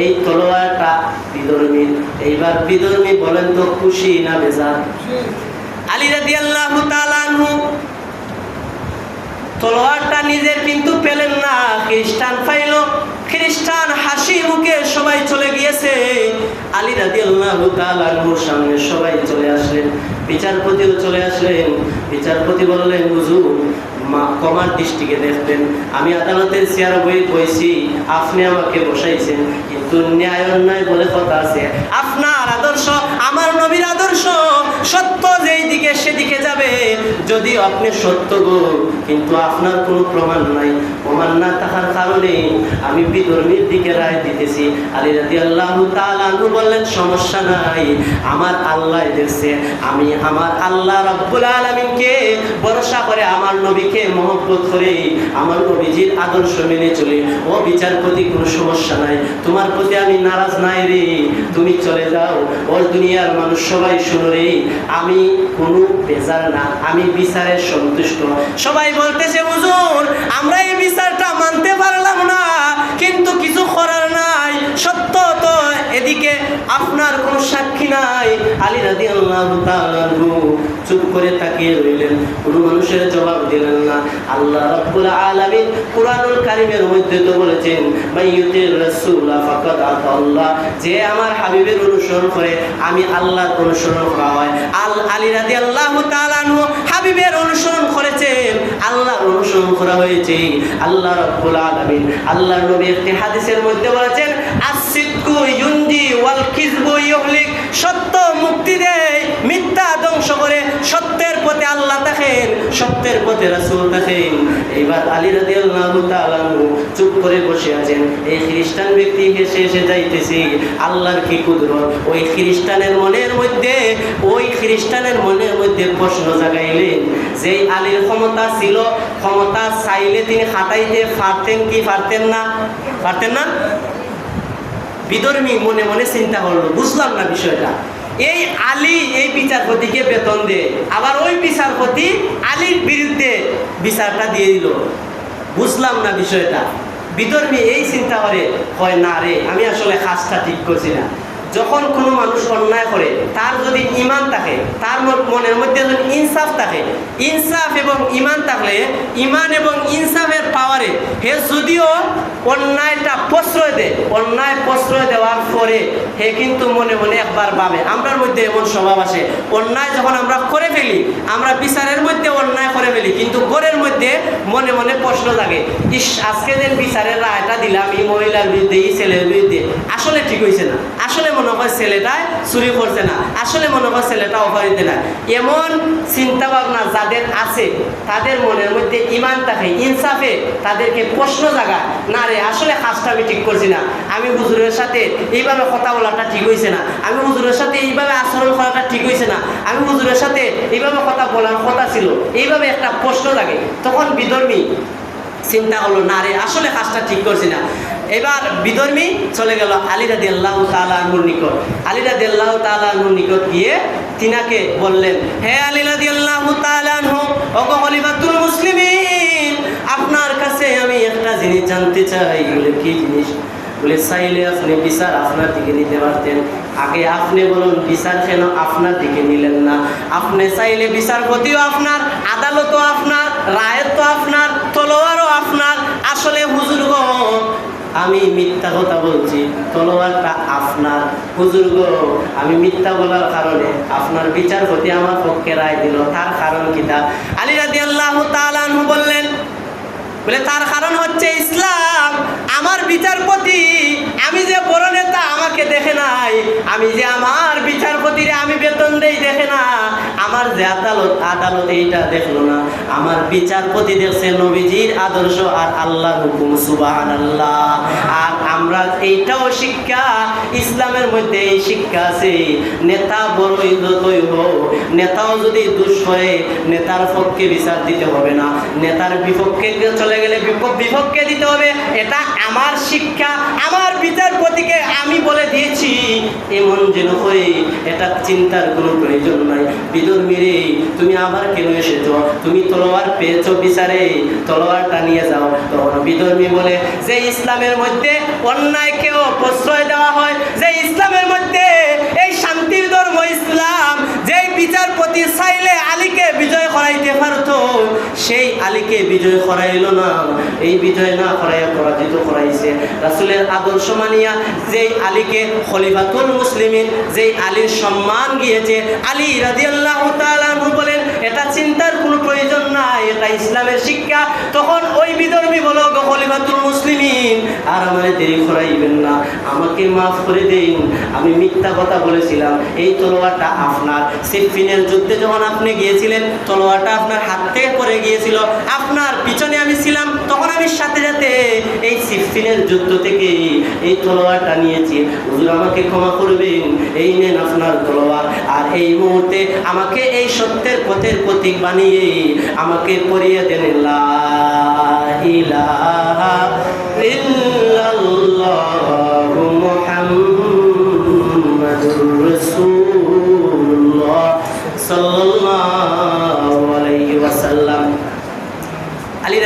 এই তলোয়ারটা বিধর্মীর। এইবার বিধর্মী বলেন তো খুশি না বেজার? আলী রাদিয়াল্লাহু তাআলা আনহু তলোয়ারটা নিজের কিন্তু পেলেন না, খ্রিস্টান পাইল। খ্রিস্টান হাসি মুখে সবাই চলে গিয়েছে। আলী রাদিয়াল্লাহু তাআলা আনহুর সামনে সবাই চলে আসলেন, বিচারপতিও চলে আসলেন। বিচারপতি বললেন, হুজুর ক্ষমার দৃষ্টিকে দেখবেন, আমি আদালতের চেয়ারে বসেছি, আপনি আমাকে বসাইছেন, কিন্তু ন্যায় অন্যায় বলে কথা আছে। আপনার আদর্শ আমার নবীর আদর্শ, সত্য যেই দিকে সেদিকে যাবে। যদিও আপনি সত্য গো, কিন্তু আপনার কোনো প্রমাণ নাই। প্রমাণ না থাকার কারণে আমি বিধর্মীর দিকে রায় দিতেছি। আলী রাদিয়াল্লাহু তাআলা আনহু বললেন, সমস্যা নাই, আমার আল্লাহ দেখছে। আমি আমার আল্লাহ রাব্বুল আলামিনকে ভরসা করে, আমার নবীকে মহব্বত করে, আমার নবীজির আদর্শ মেনে চলি। ও বিচারপতি, কোনো সমস্যা নাই, তোমার প্রতি আমি নারাজ নাই রে, তুমি চলে যাও। ওর দুনিয়ার মানুষ সবাই শুনো রে, আমি কোনো বেজার না, আমি বিচারে সন্তুষ্ট। সবাই বলতেছে, হুজুর আমরা এই বিচারটা মানতে পারলাম না, কিন্তু কিছু করার নাই, সত্য তো এদিকে, আপনার কোনো সাক্ষী নাই। আলী রাদিয়াল্লাহু তাআলা চুপ করে তাকিয়ে রইলেন, কোনো মানুষের জবাব দিলেন না। আল্লাহ রাব্বুল আলামিন কুরআনুল কারীমের মধ্যে তো বলেছেন, মাইয়ুতির রাসূলা ফাকাদ আতাল্লাহ, যে আমার হাবিবের অনুসরণ করে আমি আল্লাহর অনুসরণ করা হয়। আলী রাদিয়াল্লাহু তাআলা আনহু হাবিবের অনুসরণ করেছেন, আল্লাহর অনুসরণ করা হয়েছে। আল্লাহ রাব্বুল আলামিন আল্লাহর নবী একটি হাদিসের মধ্যে বলেছেন, আস-সিদকু ইউনজি ওয়াল কিযবু ইউহলিক, সত্য মুক্তি দেয়, মিথ্যা ধ্বংস করে। সত্যের পথে আল্লাহ থাকেন, সত্যের পথে রাসূল থাকেন। এইবার আলী রাদিয়াল্লাহু তাআলা চুপ করে বসে আছেন। এই খ্রিস্টান ব্যক্তি হেসে হেসে যাইতেছে। আল্লাহর কি কুদরত! ওই খ্রিস্টানের মনের মধ্যে প্রশ্ন জাগাইলেন, যেই আলীর ক্ষমতা ছিল, ক্ষমতা চাইলে তিনি খাটাইতে পারতেন কি পারতেন না? পারতেন না? বিধর্মী মনে মনে চিন্তা করলো, বুঝলাম না বিষয়টা। এই আলী এই বিচারপতিকে বেতন দেয়, আবার ওই বিচারপতি আলীর বিরুদ্ধে বিচারটা দিয়ে দিল, বুঝলাম না বিষয়টা। বিধর্মী এই চিন্তা করে, হয় না রে, আমি আসলে কাজটা ঠিক করছি না। যখন কোনো মানুষ অন্যায় করে, তার যদি ঈমান থাকে, তার মনের মধ্যে যদি ইনসাফ থাকে, ইনসাফ এবং ঈমান থাকলে, ঈমান এবং ইনসাফের পাওয়ারে হে যদিও অন্যায়টা প্রশ্রয় দেয়, অন্যায় প্রশ্রয় দেওয়ার পরে হে কিন্তু মনে মনে একবার ভাবে। আমরার মধ্যে এমন স্বভাব আসে, অন্যায় যখন আমরা করে ফেলি, আমরা বিচারের মধ্যে অন্যায় করে ফেলি, কিন্তু ঘরের মধ্যে মনে মনে প্রশ্ন জাগে, ইস আজকে যেন বিচারের রায়টা দিলাম এই মহিলার বিরুদ্ধে, এই ছেলের বিরুদ্ধে, আসলে ঠিক হয়েছে না, আসলে মনে হয় ছেলেটা চুরি করছে না, আসলে মনে হয় ছেলেটা অপরাধী না। এমন চিন্তা ভাবনা যাদের আছে, তাদের মনের মধ্যে ঈমান থাকে, ইনসাফে তাদেরকে প্রশ্ন জাগায়, না রে আসলে কাজটা আমি ঠিক করছি না, আমি হুজুরের সাথে এইভাবে কথা বলাটা ঠিক হয়েছে না, আমি হুজুরের সাথে এইভাবে আচরণ করাটা ঠিক হয়েছে না, আমি হুজুরের সাথে এইভাবে কথা বলার কথা ছিল, এইভাবে একটা প্রশ্ন লাগে। তখন বিধর্মী চিন্তা করলো, না রে আসলে কাজটা ঠিক করছি না। এবার বিধর্মী চলে গেল আলী রাদিয়াল্লাহু তাআলা আনহুর নিকট। আলী রাদিয়াল্লাহু তাআলা আনহুর নিকট গিয়ে তিনাকে বললেন, হে আলী রাদিয়াল্লাহু তাআলা আনহু, ওগো খলিফাতুল মুসলিমিন, আপনার কাছে আমি একটা জিনিস জানতে চাই। বলে কি জিনিস? বলে চাইলে আপনি বিচার আপনার দিকে নিতে পারতেন, আগে আপনি বলুন বিচার কেন আপনার দিকে নিলেন না? আপনি চাইলে বিচারপতিও আপনার, আদালতও আপনার, রায়ত তো আপনার, তলোয়ারও আপনার। আসলে হুজুর গো, আমি মিথ্যা কথা বলছি, তলোয়ারটা আপনার। হুজুর গো, আমি মিথ্যা বলার কারণে আপনার বিচারপতি আমার পক্ষে রায় দিল, তার কারণ কি? তা আলী রাদিয়াল্লাহু তাআলা আনহু বললেন, বলে তার কারণ হচ্ছে ইসলাম। আমার বিচারপতি, আমি যে বড় নেতা আমাকে দেখে নাই, আমি যে আমার বিচারপতিরে আমি বেতন দেই দেখে না, আমার যে আদালত এইটা দেখলো না, আমার বিচারপতি দেখছে নবীজির আদর্শ আর আল্লাহর হুকুম, সুবহানাল্লাহ। আর আমরা এইটাও শিক্ষা, ইসলামের মধ্যে এই শিক্ষা আছে, নেতা বড়ই যতই হোক, নেতাও যদি দোষ করে নেতার পক্ষে বিচার দিতে হবে না, নেতার বিপক্ষে চলে গেলে বিপক্ষে দিতে হবে। এটা আমার শিক্ষা, আমার বিচারপতিকে আমি বলে দিয়েছি, এমন যেন হয় এটা চিন্তার কোনো প্রয়োজন নাই। বিধর্মী রে, তুমি আবার কেন এসেছো? তুমি তলোয়ার পেয়েছো বিচারে, তলোয়ারটা নিয়ে যাও। তখন বিধর্মী বলে যে ইসলামের মধ্যে অন্যায়কেও প্রশ্রয় দেওয়া আলীকে বিজয় করাইল না, এই বিজয় না করাইয়া পরাজিত করাইছে। রাসূলের আদর্শ মানিয়া যেই আলীকে খলিফাতুল মুসলিমিন, যেই আলীর সম্মান গিয়েছে, আলী রাদিয়াল্লাহু তাআলা আনহু বলেন এটা চিন্তার কোনো প্রয়োজন নাই, এটা ইসলামের শিক্ষা। তখন ওই বিধর্মী বলো গো খলিফাতুল মুসলিমিন, আর আমারে দেরি করাইবেন না, আমাকে মাফ করে দিন, আমি মিথ্যা কথা বলেছিলাম, এই তলোয়ারটা আপনার, সিফিনের যুদ্ধে যখন আপনি গিয়েছিলেন তলোয়ারটা আপনার হাত থেকে পড়ে গিয়েছিল, আপনার পিছনে আমি ছিলাম, তখন আমি সাথে সাথে এই সিফিনের যুদ্ধ থেকে এই তলোয়ারটা নিয়েছি, হুজুর আমাকে ক্ষমা করবেন, এই নেন আপনার তলোয়ার। আর এই মুহূর্তে আমাকে এই সত্যের পথের প্রতীক বানিয়ে আমাকে পরিয়ে দেন লা ইলাহা ইল্লাল্লাহু মুহাম্মাদুর রাসূলুল্লাহ সাল্লাল্লাহু আলাইহি ওয়াসাল্লাম। আলী